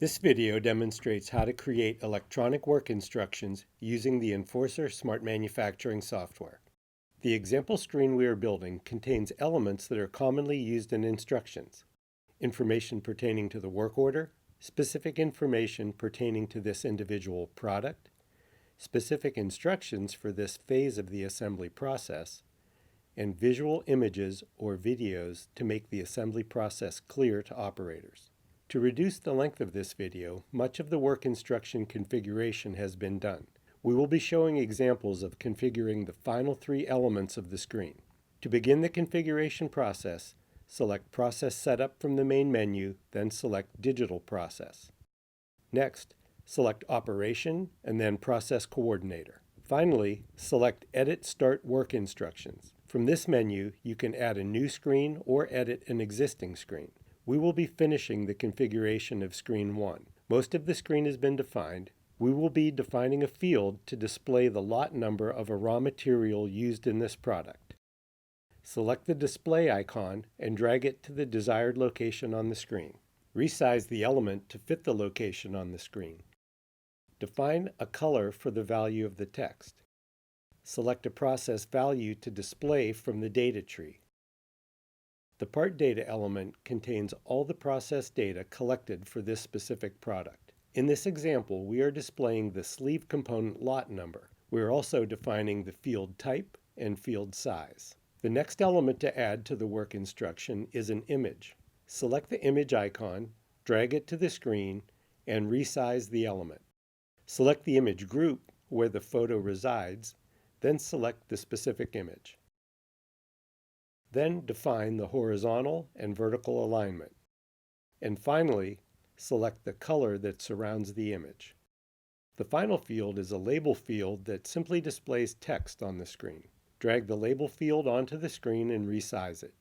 This video demonstrates how to create electronic work instructions using the Enforcer Smart Manufacturing software. The example screen we are building contains elements that are commonly used in instructions: information pertaining to the work order, specific information pertaining to this individual product, specific instructions for this phase of the assembly process, and visual images or videos to make the assembly process clear to operators. To reduce the length of this video, much of the work instruction configuration has been done. We will be showing examples of configuring the final three elements of the screen. To begin the configuration process, select Process Setup from the main menu, then select Digital Process. Next, select Operation and then Process Coordinator. Finally, select Edit Start Work Instructions. From this menu, you can add a new screen or edit an existing screen. We will be finishing the configuration of Screen 1. Most of the screen has been defined. We will be defining a field to display the lot number of a raw material used in this product. Select the display icon and drag it to the desired location on the screen. Resize the element to fit the location on the screen. Define a color for the value of the text. Select a process value to display from the data tree. The part data element contains all the process data collected for this specific product. In this example, we are displaying the sleeve component lot number. We are also defining the field type and field size. The next element to add to the work instruction is an image. Select the image icon, drag it to the screen, and resize the element. Select the image group where the photo resides, then select the specific image. Then define the horizontal and vertical alignment. And finally, select the color that surrounds the image. The final field is a label field that simply displays text on the screen. Drag the label field onto the screen and resize it.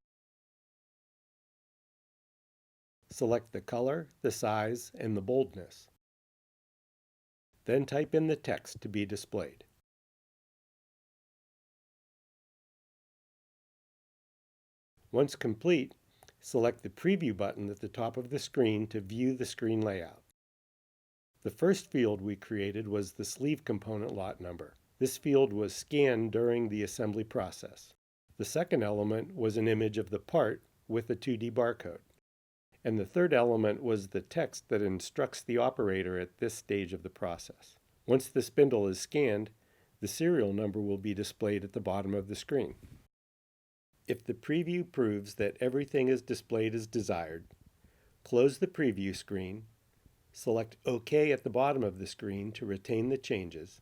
Select the color, the size, and the boldness. Then type in the text to be displayed. Once complete, select the Preview button at the top of the screen to view the screen layout. The first field we created was the sleeve component lot number. This field was scanned during the assembly process. The second element was an image of the part with a 2D barcode. And the third element was the text that instructs the operator at this stage of the process. Once the spindle is scanned, the serial number will be displayed at the bottom of the screen. If the preview proves that everything is displayed as desired, close the preview screen, select OK at the bottom of the screen to retain the changes,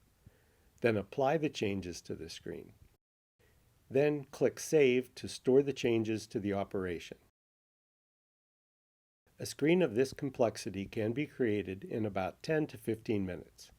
then apply the changes to the screen. Then click Save to store the changes to the operation. A screen of this complexity can be created in about 10 to 15 minutes.